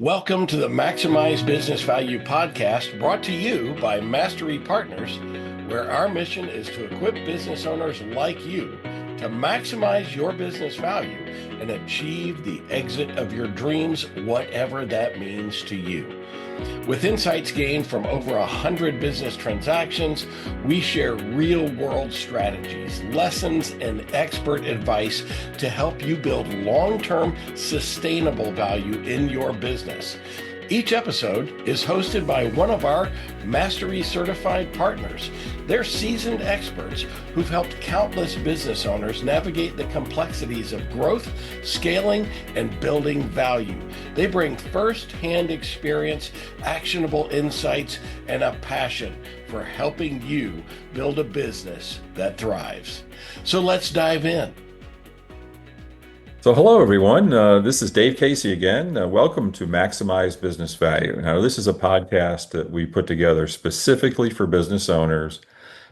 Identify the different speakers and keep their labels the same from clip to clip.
Speaker 1: Welcome to the Maximize Business Value podcast brought to you by Mastery Partners, where our mission is to equip business owners like you to maximize your business value and achieve the exit of your dreams, whatever that means to you. With insights gained from over 100 business transactions, we share real-world strategies, lessons, and expert advice to help you build long-term, sustainable value in your business. Each episode is hosted by one of our Mastery certified partners. They're seasoned experts who've helped countless business owners navigate the complexities of growth, scaling, and building value. They bring first-hand experience, actionable insights, and a passion for helping you build a business that thrives. So let's dive in.
Speaker 2: So hello, everyone. This is Dave Casey again. Welcome to Maximize Business Value. Now, this is a podcast that we put together specifically for business owners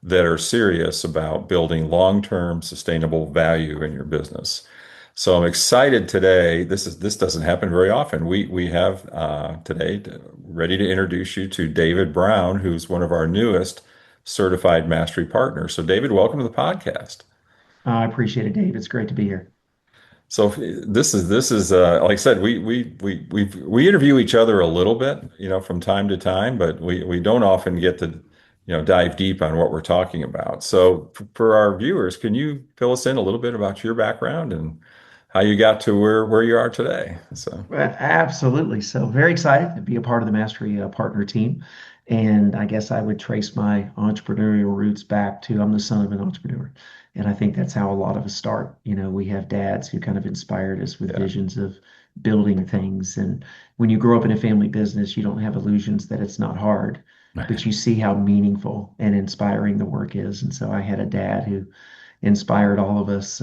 Speaker 2: that are serious about building long-term sustainable value in your business. So I'm excited today. This doesn't happen very often. We have today ready to introduce you to David Brown, who's one of our newest certified mastery partners. So David, welcome to the podcast.
Speaker 3: I appreciate it, Dave. It's great to be here.
Speaker 2: So this is like I said, we interview each other a little bit, from time to time, but we don't often get to, dive deep on what we're talking about. So for our viewers, can you fill us in a little bit about your background and how you got to where you are today? So
Speaker 3: Well, absolutely. So very excited to be a part of the Mastery Partner team. And I guess I would trace my entrepreneurial roots back to I'm the son of an entrepreneur. And I think that's how a lot of us start. We have dads who kind of inspired us with
Speaker 2: yeah,
Speaker 3: visions of building things. And when you grow up in a family business, you don't have illusions that it's not hard, but you see how meaningful and inspiring the work is. And so I had a dad who inspired all of us,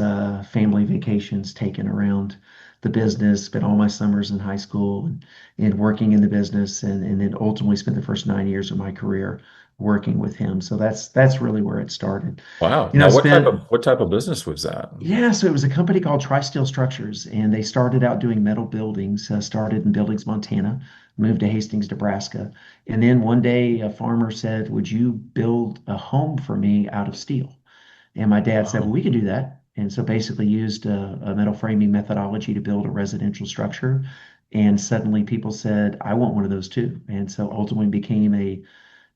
Speaker 3: family vacations taken around the business, spent all my summers in high school and working in the business, and then ultimately spent the first 9 years of my career working with him. So that's really where it started.
Speaker 2: wow.
Speaker 3: I
Speaker 2: Now, what type
Speaker 3: spent
Speaker 2: of what type of business was that?
Speaker 3: Yeah, so it was a company called Tri-Steel Structures, and they started out doing metal buildings, started in Billings, Montana, moved to Hastings, Nebraska. And then one day a farmer said, "Would you build a home for me out of steel?" And my dad said, "Well,
Speaker 2: Oh,
Speaker 3: we can do that." And so basically used a metal framing methodology to build a residential structure. And suddenly people said, "I want one of those too." And so ultimately became a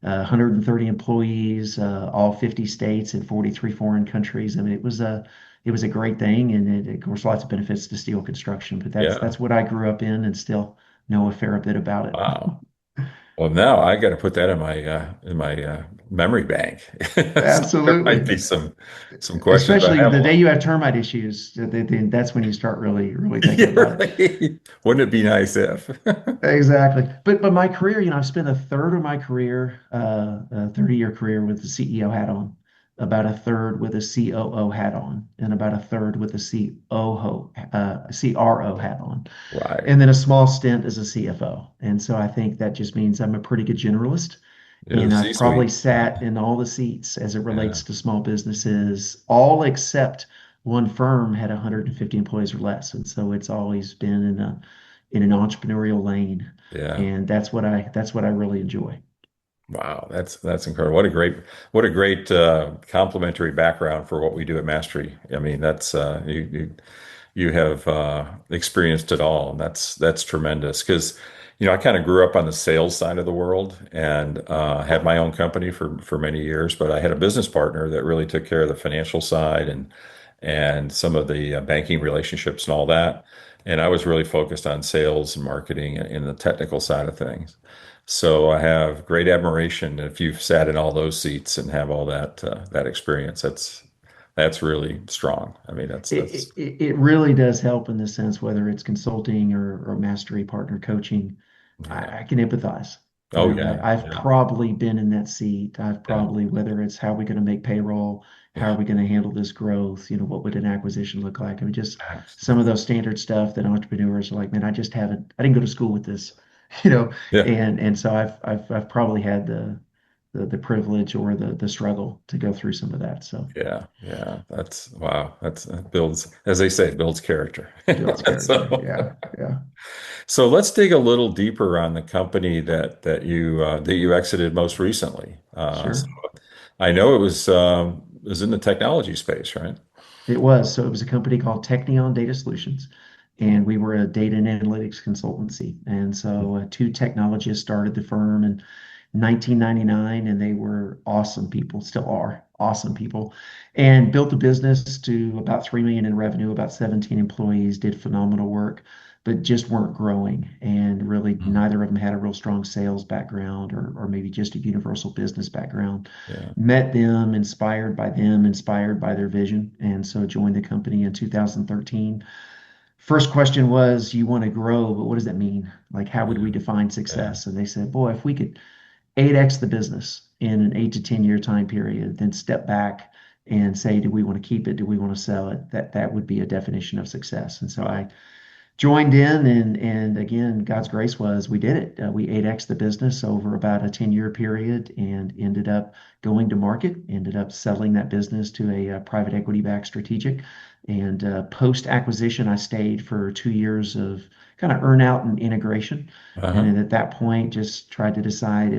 Speaker 3: 130 employees, all 50 states and 43 foreign countries. I mean, it was a great thing, and of course, lots of benefits to steel construction. But that's
Speaker 2: yeah.
Speaker 3: that's what I grew up in, and still know a fair bit about it.
Speaker 2: Wow. Well, now I got to put that in my memory bank. So there might
Speaker 3: Absolutely.
Speaker 2: be some questions, but I
Speaker 3: Especially
Speaker 2: have a
Speaker 3: the day
Speaker 2: lot.
Speaker 3: you have termite issues, that's when you start really thinking
Speaker 2: Yeah,
Speaker 3: about it.
Speaker 2: right. Wouldn't it be nice if?
Speaker 3: Exactly. But my career, I've spent a third of my career, a 30-year career with the CEO hat on, about a third with a COO hat on, and about a third with a CRO hat on,
Speaker 2: Right.
Speaker 3: and then a small stint as a CFO. And so I think that just means I'm a pretty good generalist.
Speaker 2: Yeah, the
Speaker 3: And I've probably
Speaker 2: C-suite.
Speaker 3: sat in all the seats as it
Speaker 2: Yeah.
Speaker 3: relates to small businesses, all except one firm had 150 employees or less. And so it's always been in an entrepreneurial lane.
Speaker 2: Yeah.
Speaker 3: And that's what I really enjoy.
Speaker 2: Wow, that's incredible. What a great complementary background for what we do at Mastery. I mean, that's you have experienced it all, and that's tremendous. Because I kind of grew up on the sales side of the world and had my own company for many years, but I had a business partner that really took care of the financial side and some of the banking relationships and all that. And I was really focused on sales and marketing and the technical side of things. So I have great admiration if you've sat in all those seats and have all that experience. That's really strong. I mean,
Speaker 3: It really does help in the sense, whether it's consulting or mastery partner coaching.
Speaker 2: yeah.
Speaker 3: I can empathize.
Speaker 2: Oh yeah,
Speaker 3: I've
Speaker 2: yeah,
Speaker 3: probably been in that seat. I've
Speaker 2: yeah.
Speaker 3: probably, whether it's how are we going to make payroll, how are we going to handle this growth, what would an acquisition look like? I mean, just some of
Speaker 2: Absolutely.
Speaker 3: those standard stuff that entrepreneurs are like, man, I didn't go to school with this,
Speaker 2: Yeah.
Speaker 3: and so I've probably had the privilege or the struggle to go through some of that. So
Speaker 2: Yeah, yeah, that's wow. That builds, as they say, builds character.
Speaker 3: builds character.
Speaker 2: So,
Speaker 3: Yeah, yeah,
Speaker 2: so let's dig a little deeper on the company that you exited most recently. So
Speaker 3: sure.
Speaker 2: I know it was in the technology space, right?
Speaker 3: It was. So it was a company called Technion Data Solutions, and we were a data and analytics consultancy. And so two technologists started the firm in 1999, and they were awesome people, still are awesome people, and built the business to about 3 million in revenue, about 17 employees, did phenomenal work, but just weren't growing. And really,
Speaker 2: Mhm.
Speaker 3: neither of them had a real strong sales background or maybe just a universal business background.
Speaker 2: Yeah.
Speaker 3: Met them, inspired by their vision, and so joined the company in 2013. First question was, you want to grow, but what does that mean? Like, how would we define
Speaker 2: Yeah.
Speaker 3: success? And they said, boy, if we could 8x the business in an 8 to 10 year time period, then step back and say, do we want to keep it? Do we want to sell it? That would be a definition of success. And so
Speaker 2: Wow.
Speaker 3: I joined in, and again, God's grace was we did it. We 8x the business over about a 10-year period and ended up going to market, ended up selling that business to a private equity backed strategic. And post acquisition, I stayed for 2 years of kind of earn out and integration. And
Speaker 2: Uh-huh.
Speaker 3: then at that point, just tried to decide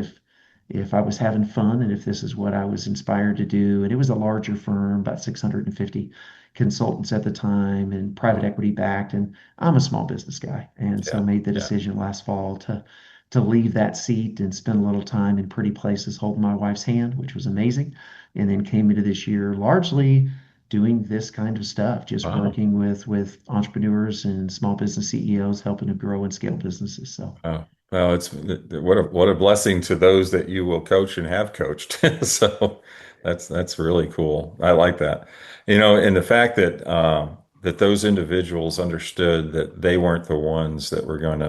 Speaker 3: if I was having fun and if this is what I was inspired to do. And it was a larger firm, about 650 consultants at the time and private
Speaker 2: Wow.
Speaker 3: equity backed. And I'm a small business guy, and so
Speaker 2: Yeah.
Speaker 3: made the
Speaker 2: Yeah.
Speaker 3: decision last fall to leave that seat and spend a little time in pretty places holding my wife's hand, which was amazing. And then came into this year largely doing this kind of stuff, just
Speaker 2: Wow.
Speaker 3: working with entrepreneurs and small business CEOs, helping them grow and scale businesses. So
Speaker 2: Wow. Well, it's what a blessing to those that you will coach and have coached. So that's really cool. I like that. And the fact that that those individuals understood that they weren't the ones that were going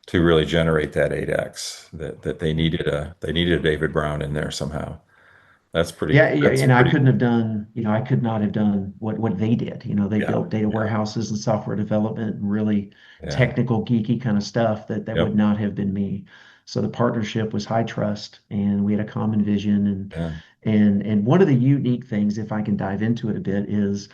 Speaker 2: to really generate that 8x, that they needed a David Brown in there somehow.
Speaker 3: yeah, yeah,
Speaker 2: That's
Speaker 3: and I
Speaker 2: pretty
Speaker 3: couldn't
Speaker 2: cool.
Speaker 3: have done, I could not have done what they did. They
Speaker 2: Yeah.
Speaker 3: built data
Speaker 2: Yeah.
Speaker 3: warehouses and software development and really
Speaker 2: Yeah.
Speaker 3: technical, geeky kind of stuff that would
Speaker 2: Yep.
Speaker 3: not have been me. So the partnership was high trust, and we had a common vision. And
Speaker 2: Yeah.
Speaker 3: and one of the unique things, if I can dive into it a bit, is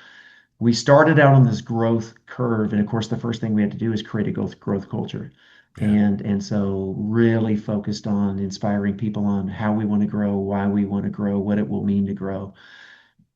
Speaker 3: we started out on this growth curve, and of course the first thing we had to do is create a growth culture,
Speaker 2: Yeah.
Speaker 3: and so really focused on inspiring people on how we want to grow, why we want to grow, what it will mean to grow.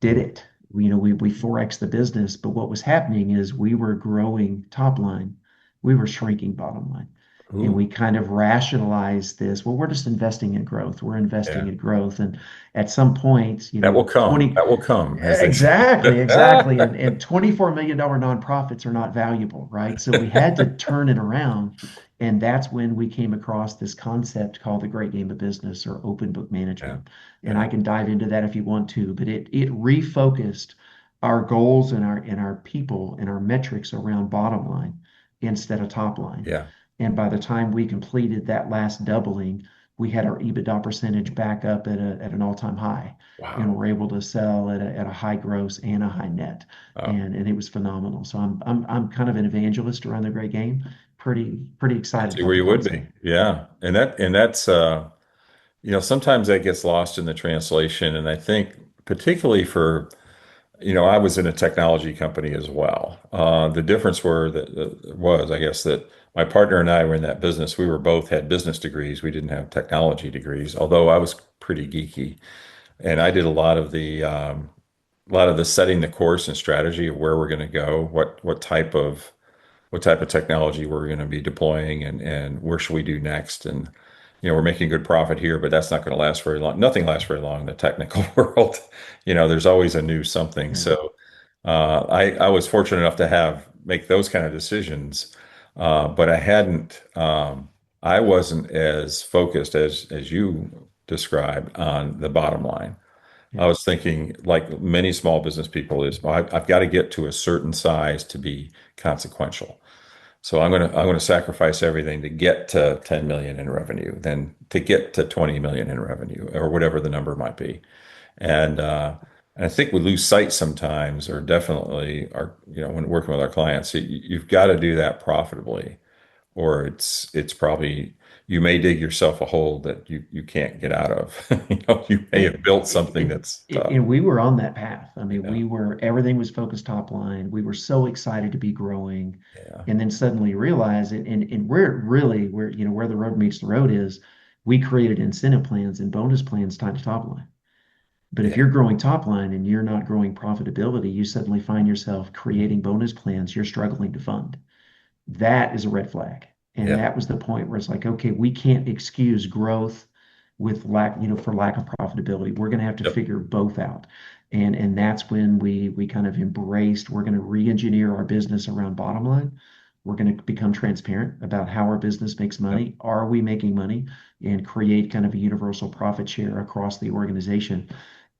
Speaker 3: Did it. We 4x the business, but what was happening is we were growing top line, we were shrinking bottom line. And
Speaker 2: Ooh.
Speaker 3: we kind of rationalized this. Well, we're just investing in growth. We're investing
Speaker 2: Yeah.
Speaker 3: in growth. And at some point,
Speaker 2: That will come.
Speaker 3: 20,
Speaker 2: That will come, as they say.
Speaker 3: exactly, exactly. And $24 million nonprofits are not valuable, right? So we had to turn it around. And that's when we came across this concept called the great game of business or open book
Speaker 2: Yeah.
Speaker 3: management. And
Speaker 2: Yeah.
Speaker 3: I can dive into that if you want to, but it refocused our goals and our people and our metrics around bottom line instead of top line.
Speaker 2: Yeah.
Speaker 3: And by the time we completed that last doubling, we had our EBITDA percentage back up at an all-time high, and
Speaker 2: Wow.
Speaker 3: we're able to sell at a high gross and a high net,
Speaker 2: Wow.
Speaker 3: and it was phenomenal. So I'm kind of an evangelist around the great game. Pretty
Speaker 2: I
Speaker 3: excited
Speaker 2: see
Speaker 3: about
Speaker 2: where
Speaker 3: the
Speaker 2: you would be.
Speaker 3: concept.
Speaker 2: Yeah. That's sometimes that gets lost in the translation. And I think particularly for, I was in a technology company as well. The difference was, I guess, that my partner and I were in that business. We were both had business degrees. We didn't have technology degrees, although I was pretty geeky. And I did a lot of the setting the course and strategy of where we're going to go, what type of technology we're going to be deploying, and where should we do next. And we're making good profit here, but that's not going to last very long. Nothing lasts very long in the technical world. There's always a new something.
Speaker 3: Yeah.
Speaker 2: So I was fortunate enough to have make those kind of decisions, but I wasn't as focused as you described on the bottom line. I
Speaker 3: Yeah.
Speaker 2: was thinking, like many small business people, is well, I've got to get to a certain size to be consequential. So I'm gonna sacrifice everything to get to 10 million in revenue, then to get to 20 million in revenue, or whatever the number might be. And I think we lose sight sometimes, or definitely when working with our clients, you've got to do that profitably, or it's probably you may dig yourself a hole that you can't get out of. You may have
Speaker 3: And,
Speaker 2: built something that's tough.
Speaker 3: and we were on that path. I mean,
Speaker 2: Yeah,
Speaker 3: everything was focused top line. We were so excited to be growing.
Speaker 2: yeah,
Speaker 3: And then suddenly realize it. And where the rubber meets the road is we created incentive plans and bonus plans tied to top line. But if
Speaker 2: yeah,
Speaker 3: you're growing top line and you're not growing profitability, you suddenly find yourself creating bonus plans you're struggling to fund. That is a red flag. And
Speaker 2: yeah,
Speaker 3: that was the point where it's like, okay, we can't excuse growth with lack, for lack of profitability. We're going to have to
Speaker 2: yep,
Speaker 3: figure both out. And that's when we kind of embraced, we're going to re-engineer our business around bottom line. We're going to become transparent about how our business makes
Speaker 2: yep,
Speaker 3: money. Are we making money? And create kind of a universal profit share across the organization.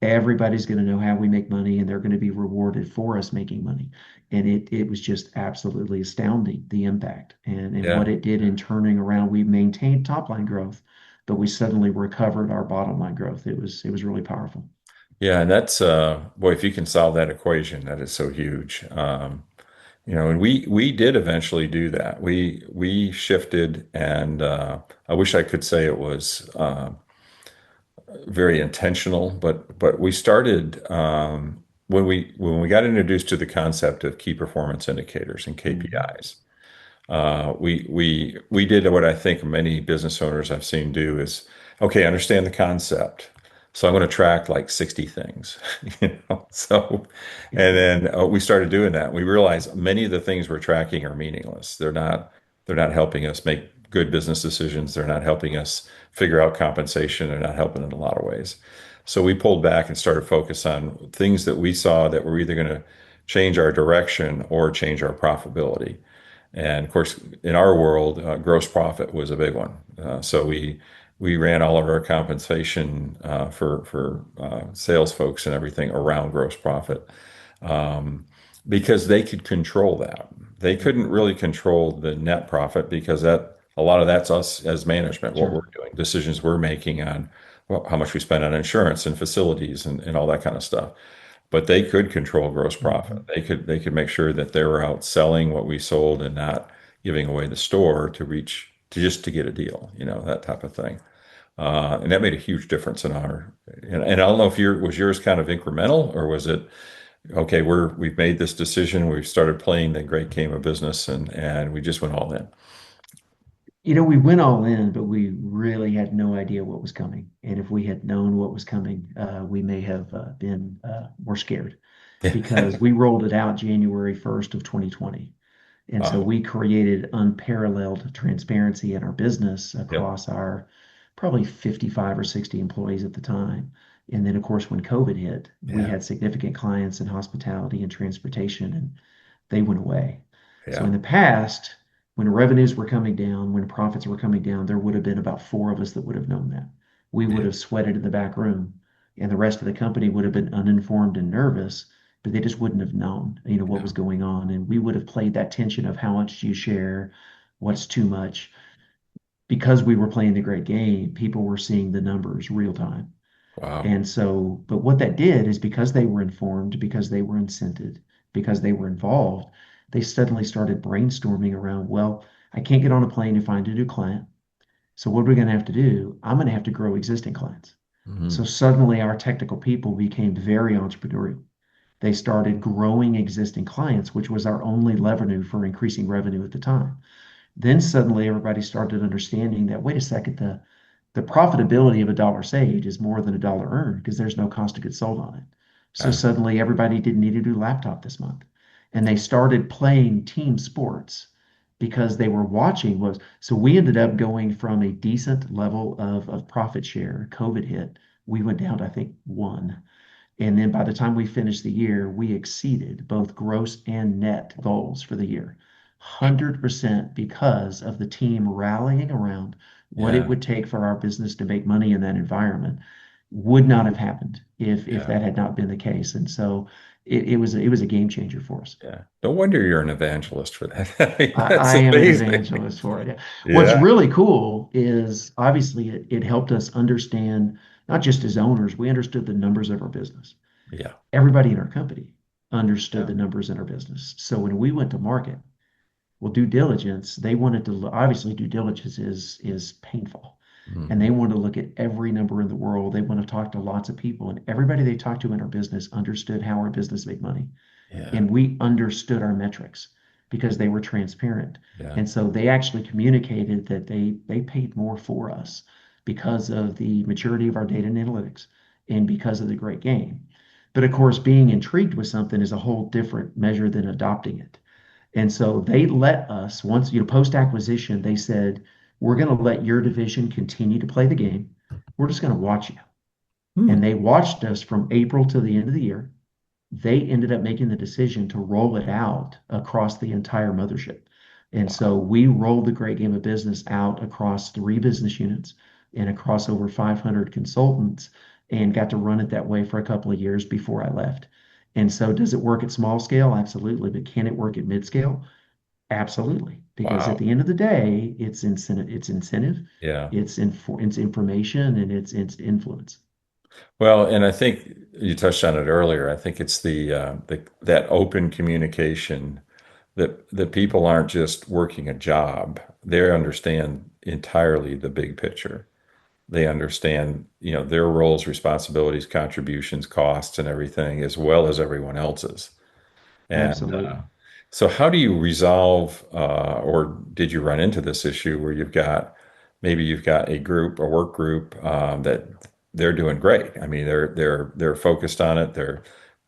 Speaker 3: Everybody's going to know how we make money and they're going to be rewarded for us making money. And it was just absolutely astounding, the impact and what
Speaker 2: yeah.
Speaker 3: it did in turning around. We maintained top line growth, but we suddenly recovered our bottom line growth. It was really powerful.
Speaker 2: Yeah, and that's boy, if you can solve that equation, that is so huge. And we did eventually do that. We shifted, and I wish I could say it was very intentional, but we started when we got introduced to the concept of key performance indicators and
Speaker 3: Mhm.
Speaker 2: KPIs. We did what I think many business owners I've seen do is, okay, understand the concept. So I'm going to track like 60 things, So, and
Speaker 3: Yeah.
Speaker 2: then we started doing that. We realized many of the things we're tracking are meaningless. They're not helping us make good business decisions. They're not helping us figure out compensation. They're not helping in a lot of ways. So we pulled back and started focus on things that we saw that were either going to change our direction or change our profitability. And of course, in our world, gross profit was a big one. So we ran all of our compensation for sales folks and everything around gross profit, because they could control that. They couldn't
Speaker 3: Mhm.
Speaker 2: really control the net profit because that a lot of that's us as management, what we're
Speaker 3: Sure.
Speaker 2: doing, decisions we're making on how much we spend on insurance and facilities and all that kind of stuff. But they could control gross profit.
Speaker 3: Mhm.
Speaker 2: They could make sure that they were out selling what we sold and not giving away the store to just to get a deal, that type of thing. And that made a huge difference in and I don't know if yours kind of incremental, or was it, okay, we've made this decision, we've started playing the great game of business, and we just went all in.
Speaker 3: We went all in, but we really had no idea what was coming. And if we had known what was coming, we may have been more scared because we rolled it out January 1st of 2020. And so
Speaker 2: Wow.
Speaker 3: we created unparalleled transparency in our business
Speaker 2: Yep.
Speaker 3: across our probably 55 or 60 employees at the time. And then, of course, when COVID hit, we
Speaker 2: Yeah.
Speaker 3: had significant clients in hospitality and transportation, and they went away. So in
Speaker 2: Yeah.
Speaker 3: the past, when revenues were coming down, when profits were coming down, there would have been about four of us that would have known that. We would
Speaker 2: Yeah.
Speaker 3: have sweated in the back room, and the rest of the company would have been uninformed and nervous, but they just wouldn't have known, what
Speaker 2: Yeah.
Speaker 3: was going on. And we would have played that tension of how much do you share, what's too much. Because we were playing the great game, people were seeing the numbers real time.
Speaker 2: Wow.
Speaker 3: And so, but what that did is because they were informed, because they were incented, because they were involved, they suddenly started brainstorming around, well, I can't get on a plane to find a new client. So what are we going to have to do? I'm going to have to grow existing clients. So
Speaker 2: Mhm.
Speaker 3: suddenly our technical people became very entrepreneurial. They started growing existing clients, which was our only revenue for increasing revenue at the time. Then suddenly everybody started understanding that, wait a second, the profitability of a dollar saved is more than a dollar earned because there's no cost of goods sold on it. So
Speaker 2: Yeah.
Speaker 3: suddenly everybody didn't need a new laptop this month. And they started playing team sports because they were watching was so we ended up going from a decent level of profit share. COVID hit. We went down to I think one. And then by the time we finished the year, we exceeded both gross and net goals for the year. 100% because of the team rallying around what it
Speaker 2: Yeah.
Speaker 3: would take for our business to make money in that environment would not have happened if
Speaker 2: Yeah.
Speaker 3: that had not been the case. And so it was a game changer for us.
Speaker 2: Yeah. No wonder you're an evangelist for that. I mean,
Speaker 3: I
Speaker 2: that's
Speaker 3: am an
Speaker 2: amazing.
Speaker 3: evangelist for it. What's
Speaker 2: Yeah.
Speaker 3: really cool is obviously it helped us understand, not just as owners, we understood the numbers of our business.
Speaker 2: Yeah.
Speaker 3: Everybody in our company understood
Speaker 2: Yeah.
Speaker 3: the numbers in our business. So when we went to market, Well, due diligence, they wanted to obviously due diligence is painful. And
Speaker 2: Mhm.
Speaker 3: they want to look at every number in the world. They want to talk to lots of people. And everybody they talked to in our business understood how our business made money.
Speaker 2: Yeah.
Speaker 3: And we understood our metrics because they were transparent.
Speaker 2: Yeah.
Speaker 3: And so they actually communicated that they paid more for us because of the maturity of our data and analytics and because of the great game. But of course, being intrigued with something is a whole different measure than adopting it. And so they let us, once, post acquisition, they said, we're going to let your division continue to play the game. We're just going to watch you.
Speaker 2: Hmm.
Speaker 3: And they watched us from April to the end of the year. They ended up making the decision to roll it out across the entire mothership. And so we rolled the great game of business out across 3 business units and across over 500 consultants and got to run it that way for a couple of years before I left. And so does it work at small scale? Absolutely. But can it work at mid scale? Absolutely. Because at
Speaker 2: Wow.
Speaker 3: the end of the day, it's incentive,
Speaker 2: Yeah.
Speaker 3: it's information, and it's influence.
Speaker 2: Well, and I think you touched on it earlier. I think it's the that open communication that people aren't just working a job. They understand entirely the big picture. They understand, their roles, responsibilities, contributions, costs, and everything, as well as everyone else's. And
Speaker 3: Absolutely.
Speaker 2: so, how do you resolve, or did you run into this issue where maybe you've got a work group that they're doing great. I mean, they're focused on it.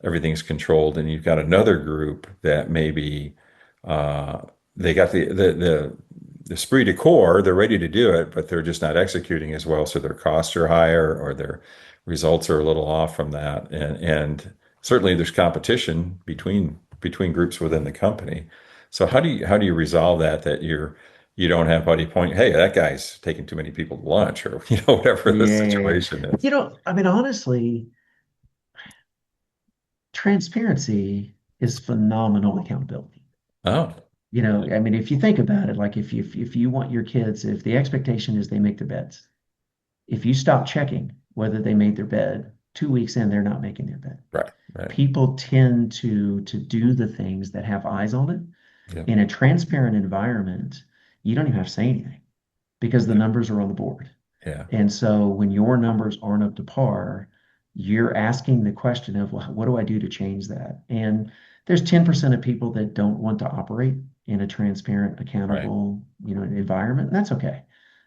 Speaker 2: Everything's controlled, and you've got another group that maybe uh, they got the esprit de corps. They're ready to do it, but they're just not executing as well. So their costs are higher, or their results are a little off from that. And certainly there's competition between groups within the company. So how do you resolve that you don't have buddy point, hey, that guy's taking too many people to lunch, or whatever the
Speaker 3: Yeah.
Speaker 2: situation is.
Speaker 3: I mean, honestly, transparency is phenomenal accountability.
Speaker 2: Oh,
Speaker 3: I mean, if you think about it, like if you want your kids, if the expectation is they make their beds, if you stop checking whether they made their bed, 2 weeks in, they're not making their bed.
Speaker 2: right, right.
Speaker 3: People tend to do the things that have eyes on it.
Speaker 2: Yeah,
Speaker 3: In a transparent environment, you don't even have to say anything because the numbers are on the board.
Speaker 2: yeah,
Speaker 3: And so when your numbers aren't up to par, you're asking the question of, well, what do I do to change that? And there's 10% of people that don't want to operate in a transparent,
Speaker 2: right.
Speaker 3: accountable, environment. And that's okay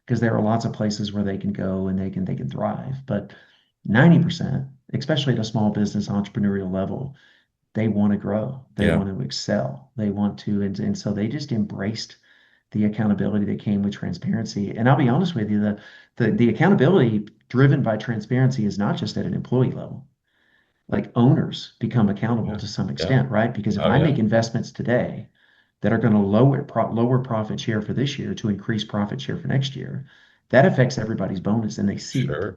Speaker 3: because there are lots of places where they can go and they can thrive. But 90%, especially at a small business entrepreneurial level, they want to grow, they
Speaker 2: Yeah,
Speaker 3: want to excel, they want to, and so they just embraced the accountability that came with transparency. And I'll be honest with you, the accountability driven by transparency is not just at an employee level. Like owners become accountable
Speaker 2: yeah,
Speaker 3: to some
Speaker 2: yeah.
Speaker 3: extent, right? Because if
Speaker 2: Oh,
Speaker 3: I
Speaker 2: yeah,
Speaker 3: make investments today that are going to lower profit share for this year to increase profit share for next year, that affects everybody's bonus and they see it.
Speaker 2: sure.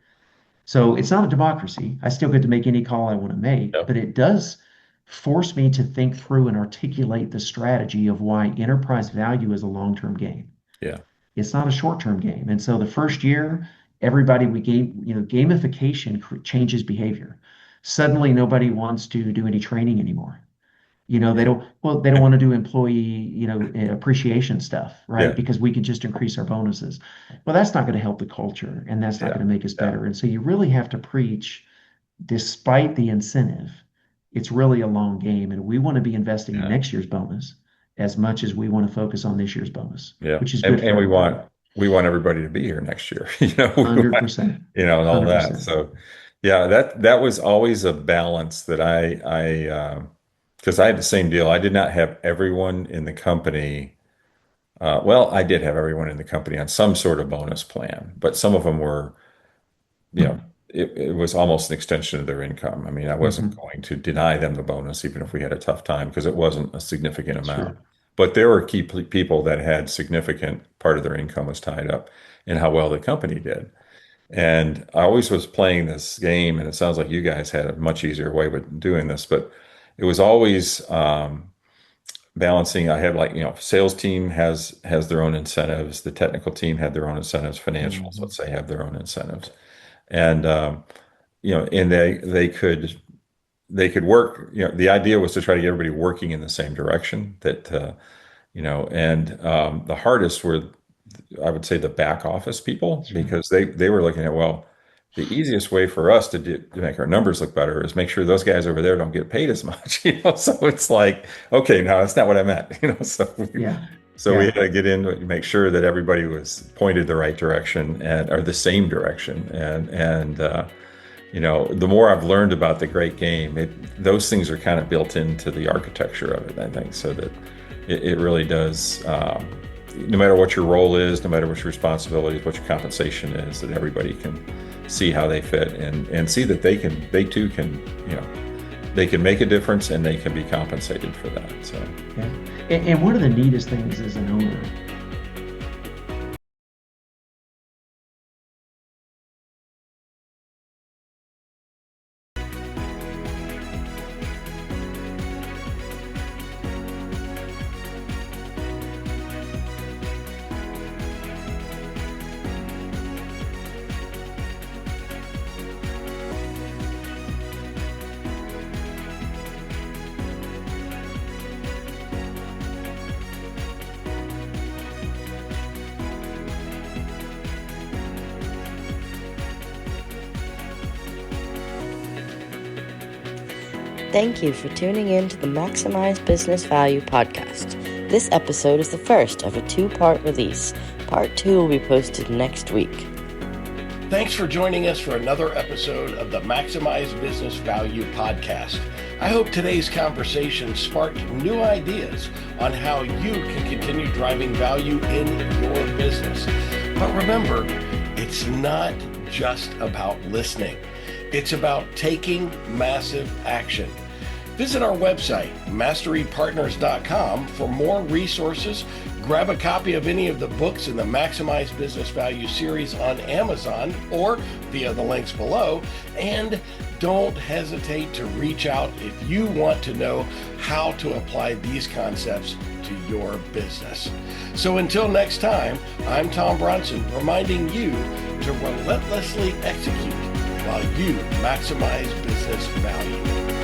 Speaker 3: So it's not a democracy. I still get to make any call I want to make,
Speaker 2: Yep.
Speaker 3: but it does force me to think through and articulate the strategy of why enterprise value is a long-term game.
Speaker 2: Yeah,
Speaker 3: It's not a short-term game. And so the first year, everybody we game, gamification changes behavior. Suddenly nobody wants to do any training anymore. They don't want to do employee, appreciation stuff, right?
Speaker 2: yeah,
Speaker 3: Because we can just increase our bonuses. Well, that's not going to help the culture and that's not
Speaker 2: yeah,
Speaker 3: going to make us
Speaker 2: yeah,
Speaker 3: better. And so you really have to preach despite the incentive. It's really a long game and we want to be investing in
Speaker 2: yeah,
Speaker 3: next year's bonus as much as we want to focus on this year's bonus,
Speaker 2: yeah.
Speaker 3: which is
Speaker 2: And
Speaker 3: good
Speaker 2: and
Speaker 3: for
Speaker 2: we
Speaker 3: everybody.
Speaker 2: want everybody to be here next year. We want,
Speaker 3: 100%.
Speaker 2: and all that.
Speaker 3: 100%.
Speaker 2: So, yeah, that was always a balance that because I had the same deal. I did not have everyone in the company. Well, I did have everyone in the company on some sort of bonus plan, but some of them were, you know, it was almost an extension of their income. I mean, I wasn't
Speaker 3: Hmm.
Speaker 2: going to deny them the bonus, even if we had a tough time, because it wasn't a significant amount.
Speaker 3: Sure.
Speaker 2: But there were key people that had significant part of their income was tied up in how well the company did. And I always was playing this game, and it sounds like you guys had a much easier way with doing this, but it was always balancing. I had, like, sales team has their own incentives, the technical team had their own incentives, financials,
Speaker 3: Hmm.
Speaker 2: let's say, have their own incentives. And and they could work. The idea was to try to get everybody working in the same direction. That And the hardest were, I would say, the back office people,
Speaker 3: That's right.
Speaker 2: because they were looking at, well, the easiest way for us to make our numbers look better is make sure those guys over there don't get paid as much. So it's like, okay, no, that's not what I meant.
Speaker 3: Yeah.
Speaker 2: So we had
Speaker 3: Yeah.
Speaker 2: to get in, make sure that everybody was pointed the right direction and or the same direction. And the more I've learned about the great game, those things are kind of built into the architecture of it, I think, so that it really does. No matter what your role is, no matter what your responsibility is, what your compensation is, that everybody can see how they fit and see that they too can, they can make a difference and they can be compensated for that. So,
Speaker 3: Yeah. And one of the neatest things as an owner,
Speaker 4: Thank you for tuning in to the Maximize Business Value podcast. This episode is the first of a 2-part release. Part 2 will be posted next week.
Speaker 1: Thanks for joining us for another episode of the Maximize Business Value podcast. I hope today's conversation sparked new ideas on how you can continue driving value in your business. But remember, it's not just about listening. It's about taking massive action. Visit our website, masterypartners.com, for more resources. Grab a copy of any of the books in the Maximize Business Value series on Amazon or via the links below. And don't hesitate to reach out if you want to know how to apply these concepts to your business. So until next time, I'm Tom Bronson, reminding you to relentlessly execute while you maximize business value.